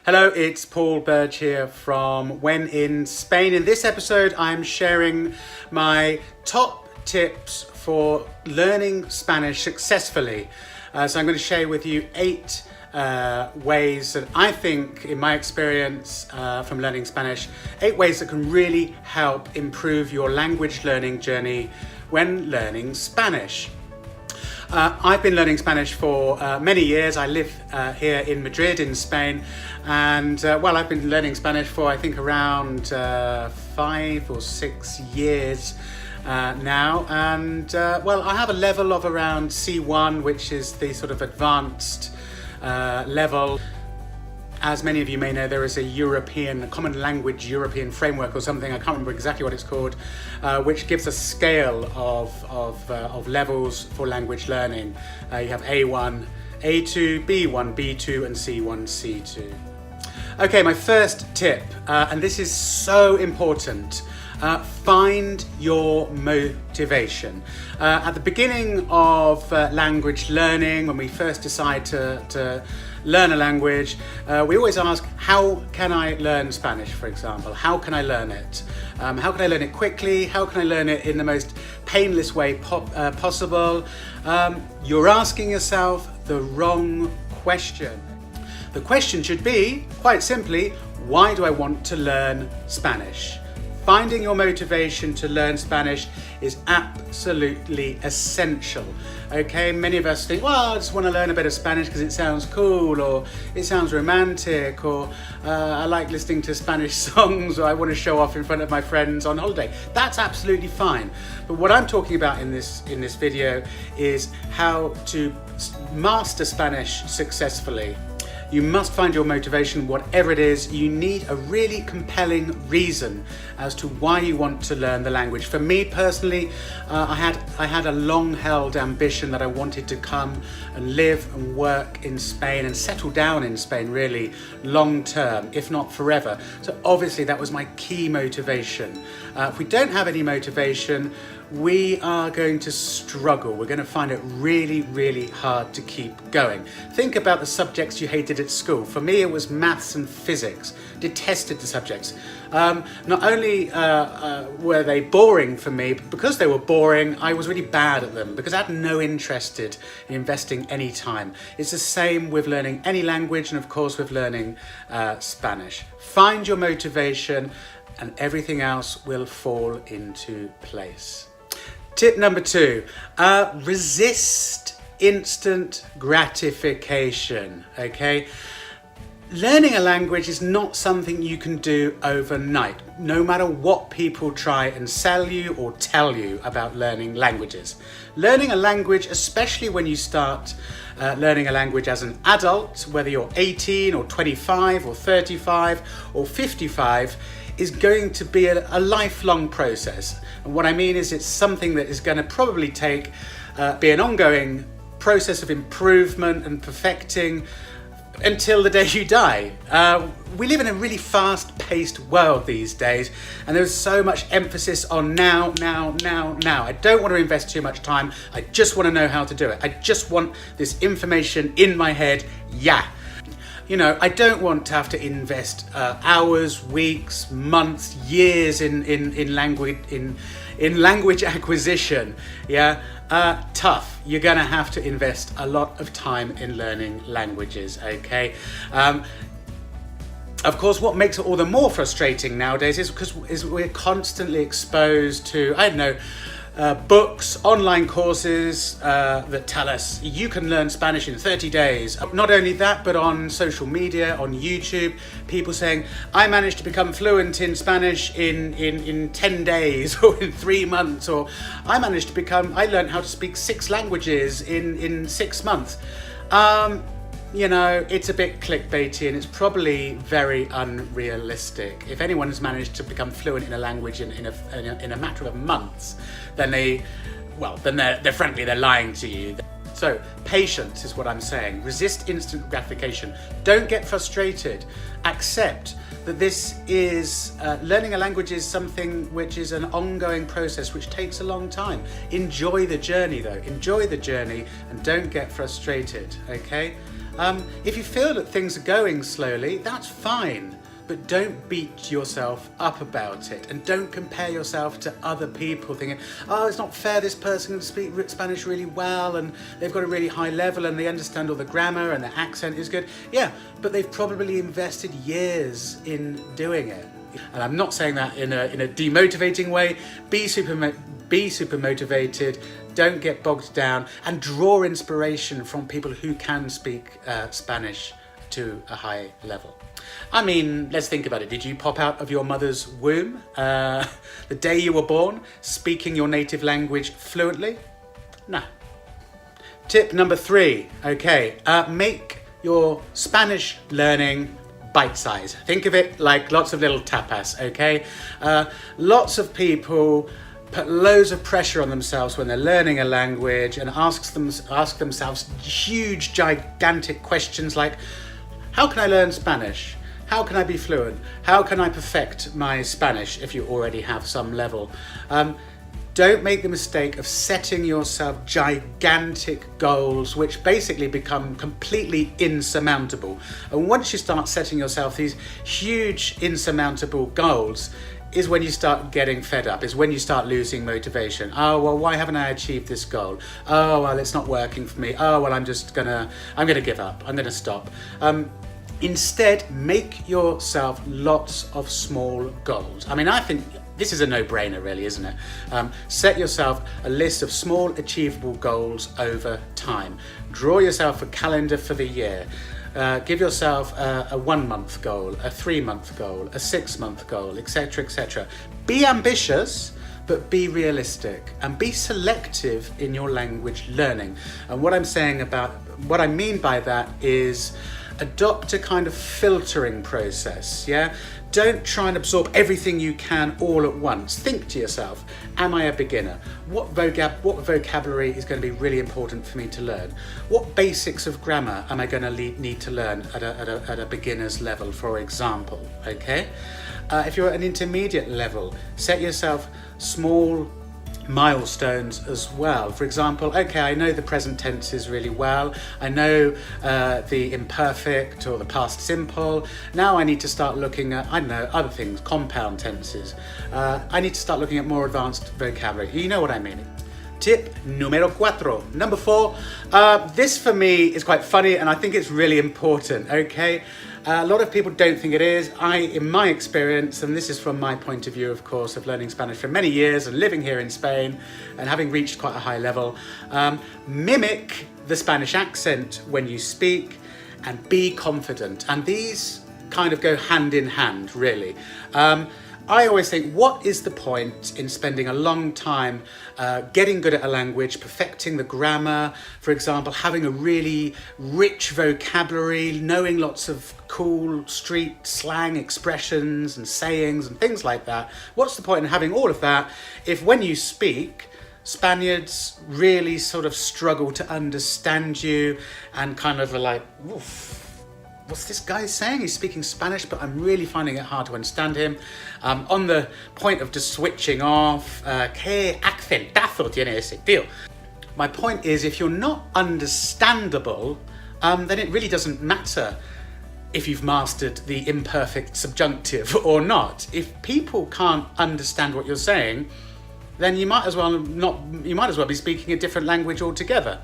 Hello, it's Paul BURGE here from When in Spain. In this episode, I'm sharing my top tips for learning Spanish successfully. So I'm going to share with you 8 ways that I think, in my experience from learning Spanish, 8 ways that can really help improve your language learning journey when learning Spanish. I've been learning Spanish for many years. I live here in Madrid in Spain, and I've been learning Spanish for I think around 5 or 6 years now, and I have a level of around C1, which is the sort of advanced level. As many of you may know, there is a common language European framework or something, I can't remember exactly what it's called, which gives a scale of levels for language learning. You have A1, A2, B1, B2 and C1, C2. Okay, my first tip, and this is so important, find your motivation. At the beginning of language learning, when we first decide to learn a language, we always ask, how can I learn Spanish, for example? How can I learn it? How can I learn it quickly? How can I learn it in the most painless way possible? You're asking yourself the wrong question. The question should be, quite simply, why do I want to learn Spanish? Finding your motivation to learn Spanish is absolutely essential. Okay, many of us think, well, I just want to learn a bit of Spanish because it sounds cool, or it sounds romantic, or I like listening to Spanish songs, or I want to show off in front of my friends on holiday. That's absolutely fine. But what I'm talking about in this video is how to master Spanish successfully. You must find your motivation, whatever it is. You need a really compelling reason as to why you want to learn the language. For me personally, I had a long-held ambition that I wanted to come and live and work in Spain and settle down in Spain really long-term, if not forever. So obviously that was my key motivation. If we don't have any motivation, we are going to struggle. We're going to find it really, really hard to keep going. Think about the subjects you hated at school. For me, it was maths and physics. Detested the subjects. Not only were they boring for me, but because they were boring, I was really bad at them because I had no interest in investing any time. It's the same with learning any language, and of course with learning Spanish. Find your motivation and everything else will fall into place. Tip number 2, resist instant gratification, okay? Learning a language is not something you can do overnight, no matter what people try and sell you or tell you about learning languages. Learning a language, especially when you start learning a language as an adult, whether you're 18 or 25 or 35 or 55, is going to be a lifelong process. And what I mean is it's something that is going to probably be an ongoing process of improvement and perfecting until the day you die. We live in a really fast-paced world these days, and there's so much emphasis on now. I don't want to invest too much time. I just want to know how to do it. I just want this information in my head, yeah. You know, I don't want to have to invest hours, weeks, months, years in language acquisition. Yeah, tough. You're going to have to invest a lot of time in learning languages. Okay. Of course, what makes it all the more frustrating nowadays is because we're constantly exposed to, I don't know, books, online courses that tell us you can learn Spanish in 30 days. Not only that, but on social media, on YouTube, people saying, I managed to become fluent in Spanish in 10 days or in 3 months, or I learned how to speak 6 languages in 6 months. You know, it's a bit clickbaity and it's probably very unrealistic. If anyone has managed to become fluent in a language in a matter of months, then they're lying to you. So patience is what I'm saying. Resist instant gratification. Don't get frustrated. Accept that this is, learning a language is something which is an ongoing process which takes a long time. Enjoy the journey though. Enjoy the journey and don't get frustrated, okay? If you feel that things are going slowly, that's fine. But don't beat yourself up about it, and don't compare yourself to other people thinking, oh, it's not fair, this person can speak Spanish really well and they've got a really high level and they understand all the grammar and their accent is good. Yeah, but they've probably invested years in doing it. And I'm not saying that in a demotivating way. Be super motivated, don't get bogged down, and draw inspiration from people who can speak Spanish to a high level. I mean, let's think about it. Did you pop out of your mother's womb the day you were born, speaking your native language fluently? No. Tip number 3, okay, make your Spanish learning bite-sized. Think of it like lots of little tapas, okay? Lots of people put loads of pressure on themselves when they're learning a language and ask themselves huge, gigantic questions like, how can I learn Spanish? How can I be fluent? How can I perfect my Spanish if you already have some level? Don't make the mistake of setting yourself gigantic goals which basically become completely insurmountable. And once you start setting yourself these huge insurmountable goals, is when you start getting fed up, is when you start losing motivation. Oh, well, why haven't I achieved this goal? Oh, well, it's not working for me. Oh, well, I'm gonna give up. I'm gonna stop. Instead, make yourself lots of small goals. I mean, I think this is a no-brainer really, isn't it? Set yourself a list of small achievable goals over time. Draw yourself a calendar for the year. Give yourself a 1-month goal, a 3-month goal, a 6-month goal, etc., etc. Be ambitious, but be realistic and be selective in your language learning. And what I mean by that is adopt a kind of filtering process, yeah? Don't try and absorb everything you can all at once. Think to yourself, am I a beginner? What vocabulary is going to be really important for me to learn? What basics of grammar am I going to need to learn at a beginner's level, for example, okay? If you're at an intermediate level, set yourself small milestones as well. For example, okay, I know the present tenses really well. I know the imperfect or the past simple. Now I need to start looking at, I don't know, other things, compound tenses. I need to start looking at more advanced vocabulary. You know what I mean. Tip numero 4, number 4. This for me is quite funny and I think it's really important, okay? A lot of people don't think it is. In my experience, and this is from my point of view, of course, of learning Spanish for many years and living here in Spain and having reached quite a high level, mimic the Spanish accent when you speak and be confident. And these kind of go hand in hand, really. I always think, what is the point in spending a long time getting good at a language, perfecting the grammar, for example, having a really rich vocabulary, knowing lots of cool street slang expressions and sayings and things like that? What's the point in having all of that if when you speak, Spaniards really sort of struggle to understand you and kind of are like, oof, what's this guy saying? He's speaking Spanish, but I'm really finding it hard to understand him. On the point of just switching off, ¿qué accentazo tiene ese tío? My point is, if you're not understandable, then it really doesn't matter if you've mastered the imperfect subjunctive or not. If people can't understand what you're saying, then you might as well be speaking a different language altogether.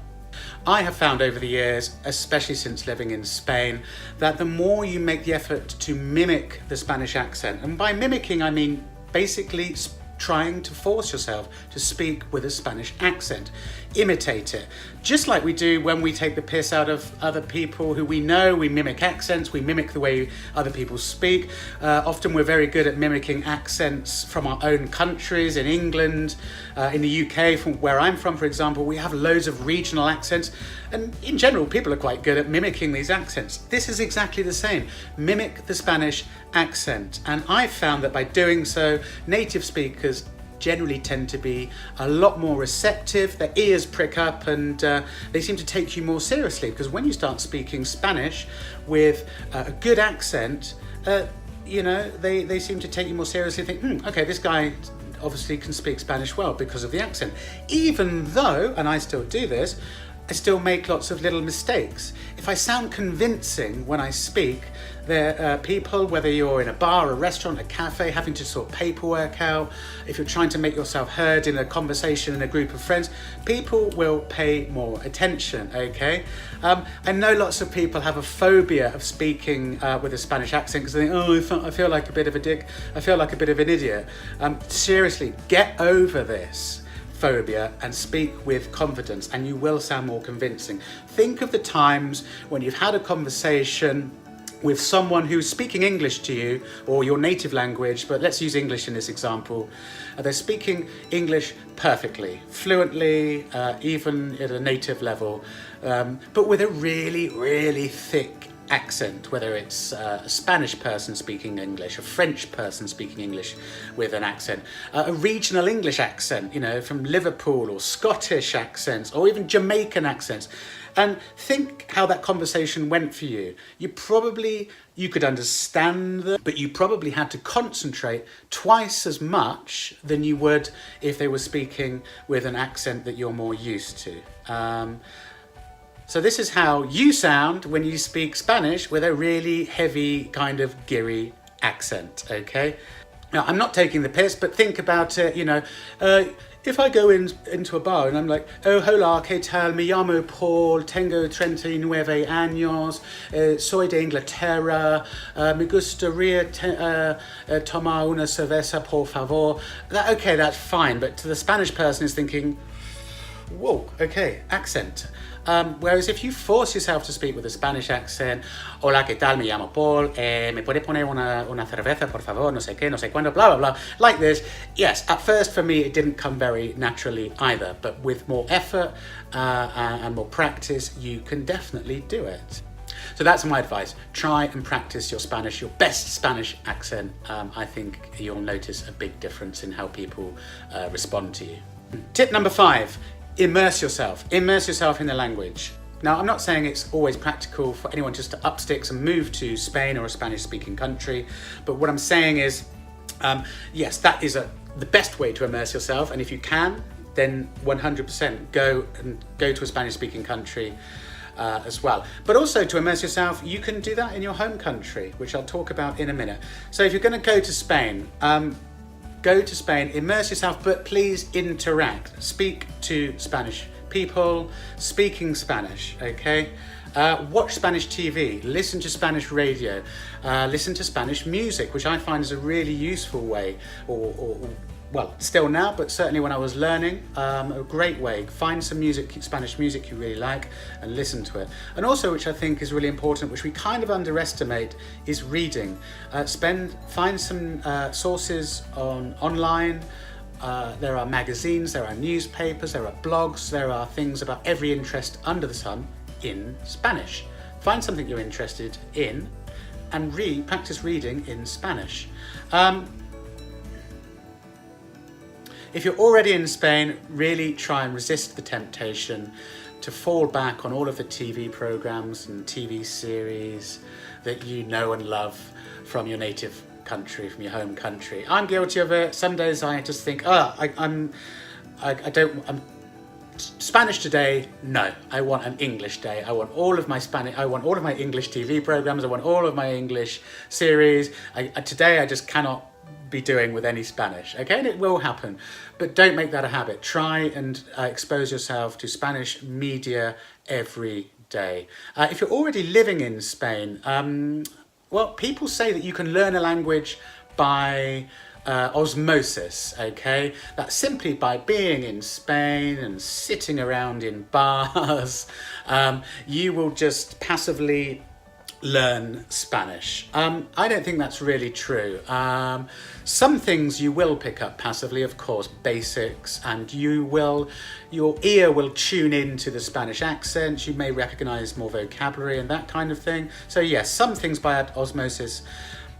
I have found over the years, especially since living in Spain, that the more you make the effort to mimic the Spanish accent, and by mimicking I mean basically trying to force yourself to speak with a Spanish accent, imitate it. Just like we do when we take the piss out of other people who we know, we mimic accents, we mimic the way other people speak. Often we're very good at mimicking accents from our own countries. In England, in the UK, from where I'm from, for example, we have loads of regional accents. And in general, people are quite good at mimicking these accents. This is exactly the same. Mimic the Spanish accent. And I've found that by doing so, native speakers generally tend to be a lot more receptive, their ears prick up, and they seem to take you more seriously, because when you start speaking Spanish with a good accent, you know, they seem to take you more seriously and think, okay, this guy obviously can speak Spanish well because of the accent. Even though, and I still do this, I still make lots of little mistakes. If I sound convincing when I speak, there are people, whether you're in a bar, a restaurant, a cafe, having to sort paperwork out, if you're trying to make yourself heard in a conversation in a group of friends, people will pay more attention, okay? I know lots of people have a phobia of speaking with a Spanish accent because they think, oh, I feel like a bit of a dick, I feel like a bit of an idiot. Seriously, get over this phobia and speak with confidence and you will sound more convincing. Think of the times when you've had a conversation with someone who's speaking English to you or your native language, but let's use English in this example. They're speaking English perfectly, fluently, even at a native level, but with a really, really thick accent, whether it's a Spanish person speaking English, a French person speaking English with an accent, a regional English accent, you know, from Liverpool, or Scottish accents, or even Jamaican accents. And think how that conversation went for you. You could understand them, but you probably had to concentrate twice as much than you would if they were speaking with an accent that you're more used to. So this is how you sound when you speak Spanish with a really heavy kind of geary accent, okay? Now, I'm not taking the piss, but think about it, you know, if I go into a bar and I'm like, oh, hola, ¿qué tal? Me llamo Paul, tengo 39 años, soy de Inglaterra, me gustaría tomar una cerveza, por favor. Okay, that's fine, but to the Spanish person is thinking, whoa, okay, accent. Whereas if you force yourself to speak with a Spanish accent, hola, ¿qué tal? Me llamo Paul, ¿me puede poner una cerveza, por favor? No sé qué, no sé cuándo, blah, blah, blah. Like this, yes, at first for me it didn't come very naturally either, but with more effort and more practice, you can definitely do it. So that's my advice. Try and practice your Spanish, your best Spanish accent. I think you'll notice a big difference in how people respond to you. Tip number 5. Immerse yourself. Immerse yourself in the language. Now, I'm not saying it's always practical for anyone just to up sticks and move to Spain or a Spanish-speaking country, but what I'm saying is, yes, that is the best way to immerse yourself, and if you can, then 100% go to a Spanish-speaking country as well. But also to immerse yourself, you can do that in your home country, which I'll talk about in a minute. So if you're going to go to Spain, go to Spain, immerse yourself, but please interact. Speak to Spanish people speaking Spanish, okay? Watch Spanish TV, listen to Spanish radio, listen to Spanish music, which I find is a really useful way, well, still now, but certainly when I was learning, a great way. Find some music, Spanish music you really like, and listen to it. And also, which I think is really important, which we kind of underestimate, is reading. Find some sources online. There are magazines, there are newspapers, there are blogs, there are things about every interest under the sun in Spanish. Find something you're interested in and practice reading in Spanish. If you're already in Spain, really try and resist the temptation to fall back on all of the TV programs and TV series that you know and love from your native country, from your home country. I'm guilty of it. Some days I just think, I'm Spanish today. No, I want an English day. I want all of my English TV programs. I want all of my English series. Today I just cannot be doing with any Spanish, okay? And it will happen, but don't make that a habit. Try and expose yourself to Spanish media every day. If you're already living in Spain, well, people say that you can learn a language by osmosis, okay? That's simply by being in Spain and sitting around in bars. You will just passively learn Spanish. I don't think that's really true. Some things you will pick up passively, of course, basics, and your ear will tune into the Spanish accent. You may recognize more vocabulary and that kind of thing. So yes, some things by osmosis.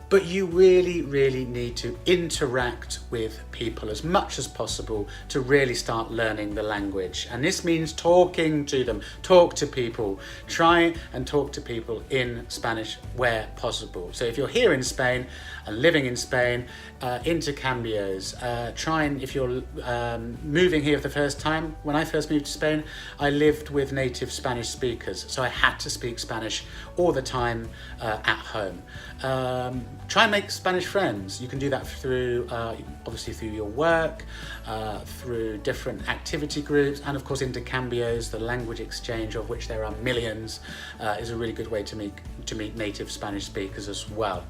but you really, really need to interact with people as much as possible to really start learning the language. And this means talking to them, talk to people, try and talk to people in Spanish where possible. So if you're here in Spain and living in Spain, intercambios, try and, if you're moving here for the first time, when I first moved to Spain, I lived with native Spanish speakers, so I had to speak Spanish all the time at home. Try and make Spanish friends. You can do that through, obviously through your work, through different activity groups, and of course intercambios, the language exchange of which there are millions, is a really good way to meet native Spanish speakers as well.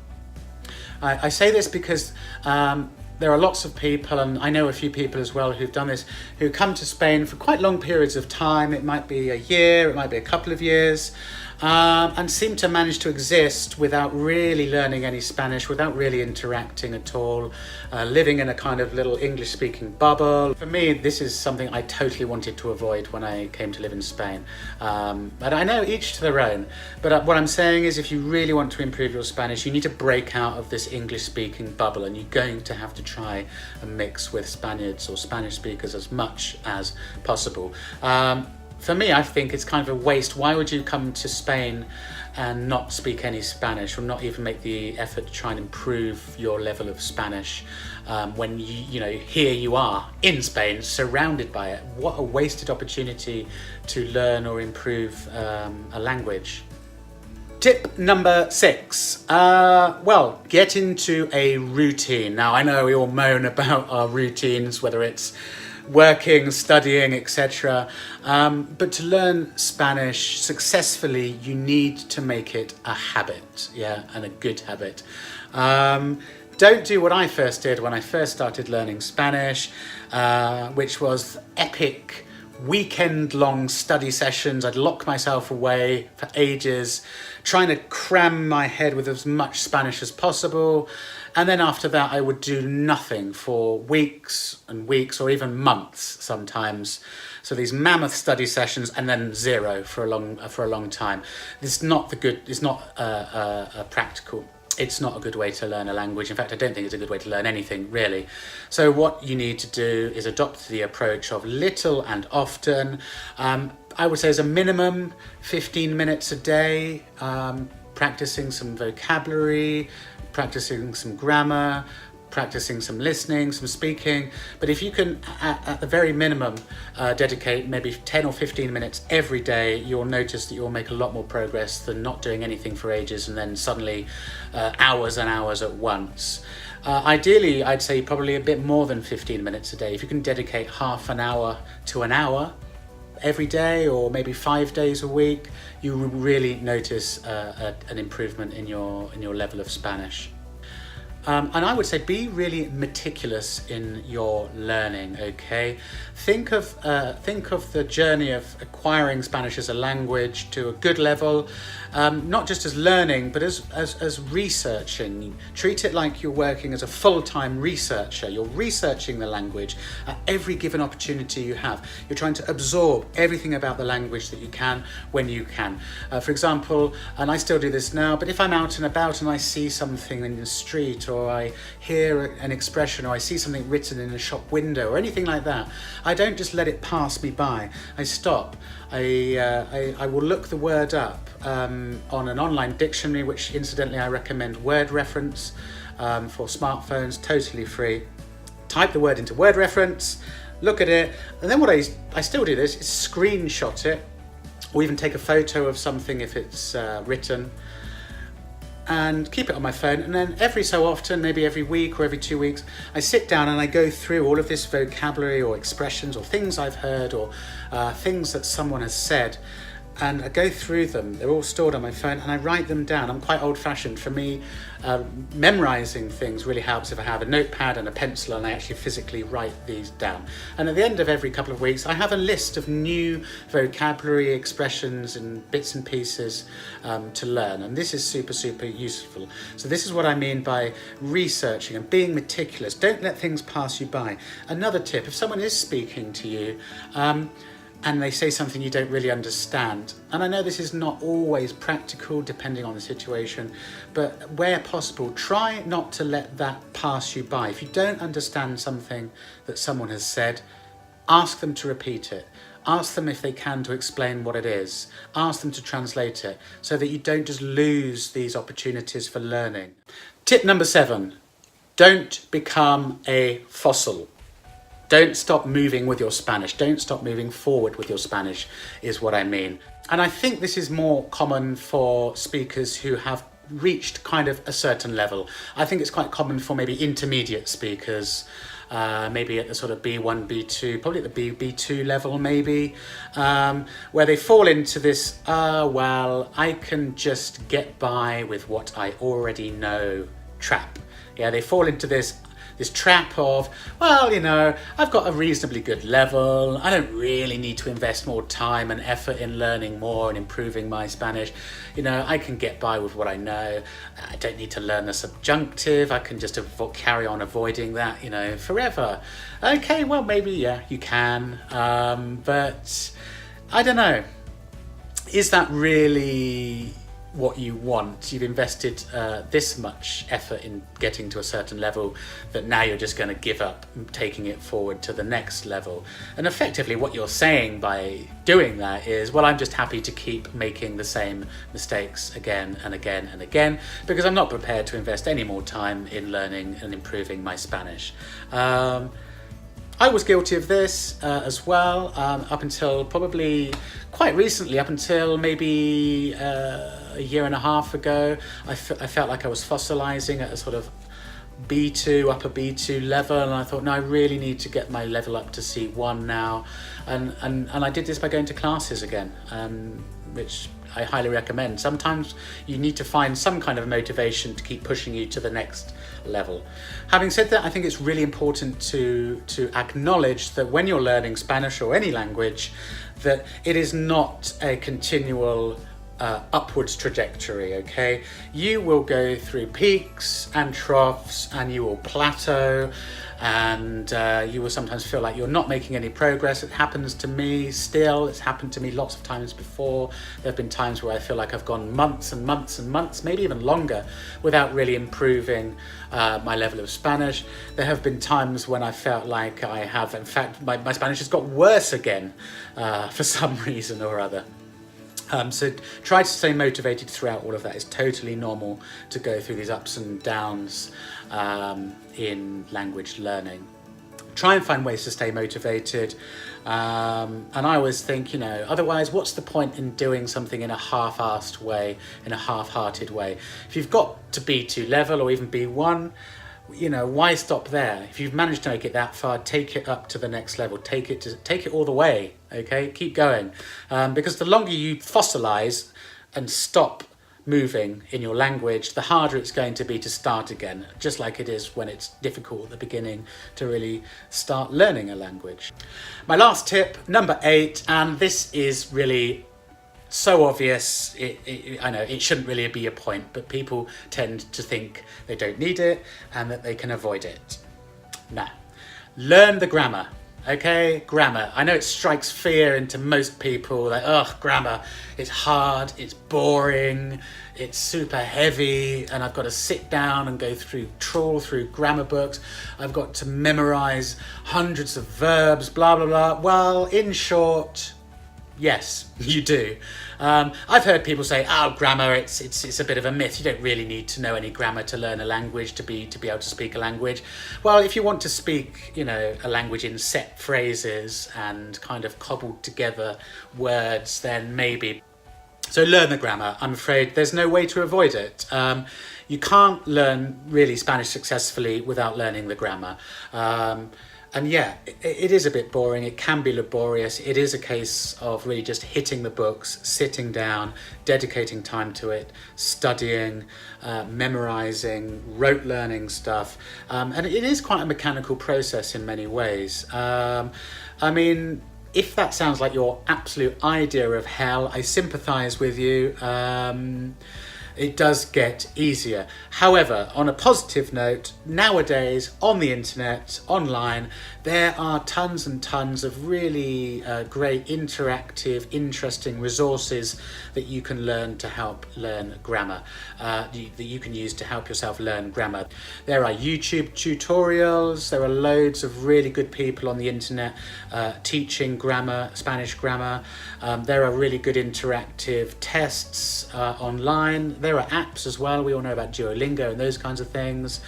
I say this because there are lots of people, and I know a few people as well who've done this, who come to Spain for quite long periods of time. It might be a year, it might be a couple of years, and seem to manage to exist without really learning any Spanish, without really interacting at all, living in a kind of little English-speaking bubble. For me, this is something I totally wanted to avoid when I came to live in Spain. But I know each to their own. But what I'm saying is, if you really want to improve your Spanish, you need to break out of this English-speaking bubble, and you're going to have to try and mix with Spaniards or Spanish speakers as much as possible. For me, I think it's kind of a waste. Why would you come to Spain and not speak any Spanish, or not even make the effort to try and improve your level of Spanish when you know, here you are in Spain, surrounded by it? What a wasted opportunity to learn or improve a language. Tip number 6, well, get into a routine. Now, I know we all moan about our routines, whether it's working, studying, etc. But to learn Spanish successfully, you need to make it a habit, and a good habit. Don't do what I first did when I first started learning Spanish, which was epic weekend-long study sessions. I'd lock myself away for ages, trying to cram my head with as much Spanish as possible. And then after that, I would do nothing for weeks and weeks, or even months sometimes. So these mammoth study sessions, and then zero for a long time. It's not practical. It's not a good way to learn a language. In fact, I don't think it's a good way to learn anything, really. So what you need to do is adopt the approach of little and often. I would say as a minimum 15 minutes a day, practicing some vocabulary, practicing some grammar, practicing some listening, some speaking. But if you can, at the very minimum, dedicate maybe 10 or 15 minutes every day, you'll notice that you'll make a lot more progress than not doing anything for ages and then suddenly hours and hours at once. Ideally, I'd say probably a bit more than 15 minutes a day. If you can dedicate half an hour to an hour every day, or maybe 5 days a week, you will really notice an improvement in your level of Spanish. And I would say be really meticulous in your learning, okay? Think of the journey of acquiring Spanish as a language to a good level, not just as learning, but as researching. Treat it like you're working as a full-time researcher. You're researching the language at every given opportunity you have. You're trying to absorb everything about the language that you can when you can. For example, and I still do this now, but if I'm out and about and I see something in the street, or I hear an expression, or I see something written in a shop window, or anything like that, I don't just let it pass me by. I stop. I will look the word up on an online dictionary, which incidentally I recommend Word Reference for smartphones, totally free. Type the word into Word Reference, look at it, and then what I still do this is screenshot it, or even take a photo of something if it's written, and keep it on my phone. And then every so often, maybe every week or every 2 weeks, I sit down and I go through all of this vocabulary or expressions or things I've heard, or things that someone has said, and I go through them. They're all stored on my phone, and I write them down. I'm quite old-fashioned. For me, memorizing things really helps if I have a notepad and a pencil and I actually physically write these down. And at the end of every couple of weeks, I have a list of new vocabulary, expressions and bits and pieces to learn. And this is super, super useful. So this is what I mean by researching and being meticulous. Don't let things pass you by. Another tip, if someone is speaking to you, and they say something you don't really understand. And I know this is not always practical depending on the situation, but where possible, try not to let that pass you by. If you don't understand something that someone has said, ask them to repeat it. Ask them if they can to explain what it is. Ask them to translate it so that you don't just lose these opportunities for learning. Tip number 7, don't become a fossil. Don't stop moving with your Spanish. Don't stop moving forward with your Spanish is what I mean. And I think this is more common for speakers who have reached kind of a certain level. I think it's quite common for maybe intermediate speakers, maybe at the sort of B1, B2, probably at the B2 level maybe, where they fall into this, well, I can just get by with what I already know trap. Yeah, they fall into this trap of, well, you know, I've got a reasonably good level. I don't really need to invest more time and effort in learning more and improving my Spanish. You know, I can get by with what I know. I don't need to learn the subjunctive. I can just carry on avoiding that, you know, forever. Okay, well, maybe, yeah, you can. But I don't know. Is that really what you want? You've invested this much effort in getting to a certain level that now you're just going to give up taking it forward to the next level. And effectively what you're saying by doing that is, well, I'm just happy to keep making the same mistakes again and again and again because I'm not prepared to invest any more time in learning and improving my Spanish. I was guilty of this as well, up until probably quite recently, up until maybe a year and a half ago. I felt like I was fossilizing at a sort of B2, upper B2 level, and I thought, no, I really need to get my level up to C1 now. And I did this by going to classes again, which I highly recommend. Sometimes you need to find some kind of motivation to keep pushing you to the next level. Having said that, I think it's really important to acknowledge that when you're learning Spanish or any language, that it is not a continual upwards trajectory, okay? You will go through peaks and troughs, and you will plateau, and you will sometimes feel like you're not making any progress. It happens to me still. It's happened to me lots of times before. There have been times where I feel like I've gone months and months and months, maybe even longer, without really improving my level of Spanish. There have been times when I felt like I have, in fact, my Spanish has got worse again for some reason or other. So try to stay motivated throughout all of that. It's totally normal to go through these ups and downs in language learning. Try and find ways to stay motivated. And I always think, you know, otherwise, what's the point in doing something in a half-assed way, in a half-hearted way? If you've got to B2 level or even B1, you know, why stop there? If you've managed to make it that far, take it up to the next level. Take it all the way. Okay, keep going, because the longer you fossilize and stop moving in your language, the harder it's going to be to start again. Just like it is when it's difficult at the beginning to really start learning a language. My last tip, number 8, and this is really so obvious, I know it shouldn't really be a point, but people tend to think they don't need it and that they can avoid it. Now, learn the grammar, okay? Grammar. I know it strikes fear into most people, like, ugh, grammar, it's hard, it's boring, it's super heavy, and I've got to sit down and trawl through grammar books. I've got to memorize hundreds of verbs, blah, blah, blah. Well, in short, yes, you do. I've heard people say, "Oh, grammar, it's a bit of a myth. You don't really need to know any grammar to learn a language, to be able to speak a language." Well, if you want to speak, you know, a language in set phrases and kind of cobbled together words, then maybe. So learn the grammar. I'm afraid there's no way to avoid it. You can't learn really Spanish successfully without learning the grammar. And yeah, it is a bit boring. It can be laborious. It is a case of really just hitting the books, sitting down, dedicating time to it, studying, memorizing, rote learning stuff. And it is quite a mechanical process in many ways. I mean, if that sounds like your absolute idea of hell, I sympathize with you. it does get easier. However, on a positive note, nowadays on the internet, online, there are tons and tons of really great interactive, interesting resources that you can learn to help learn grammar, that you can use to help yourself learn grammar. There are YouTube tutorials, there are loads of really good people on the internet teaching grammar, Spanish grammar. There are really good interactive tests online. There are apps as well. We all know about Duolingo and those kinds of things.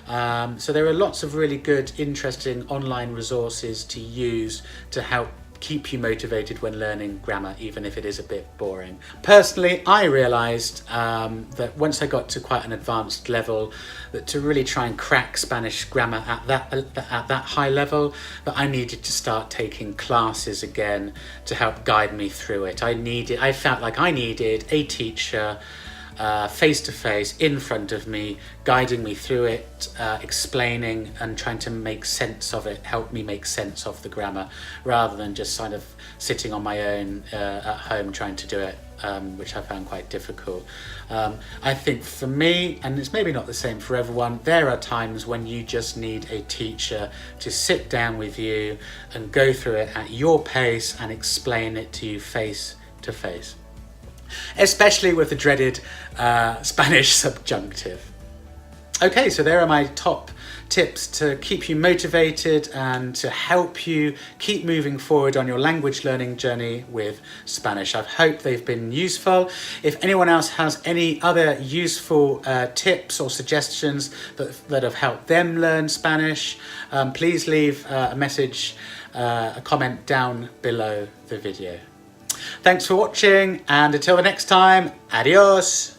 So there are lots of really good, interesting online resources to use to help keep you motivated when learning grammar, even if it is a bit boring. Personally, I realised that once I got to quite an advanced level, that to really try and crack Spanish grammar at that high level, that I needed to start taking classes again to help guide me through it. I felt like I needed a teacher face to face in front of me, guiding me through it, explaining and trying to make sense of it, help me make sense of the grammar, rather than just kind of sitting on my own at home trying to do it, which I found quite difficult. I think for me, and it's maybe not the same for everyone, there are times when you just need a teacher to sit down with you and go through it at your pace and explain it to you face to face. Especially with the dreaded Spanish subjunctive. Okay, so there are my top tips to keep you motivated and to help you keep moving forward on your language learning journey with Spanish. I hope they've been useful. If anyone else has any other useful tips or suggestions that have helped them learn Spanish, please leave a message, a comment down below the video. Thanks for watching, and until the next time, adios!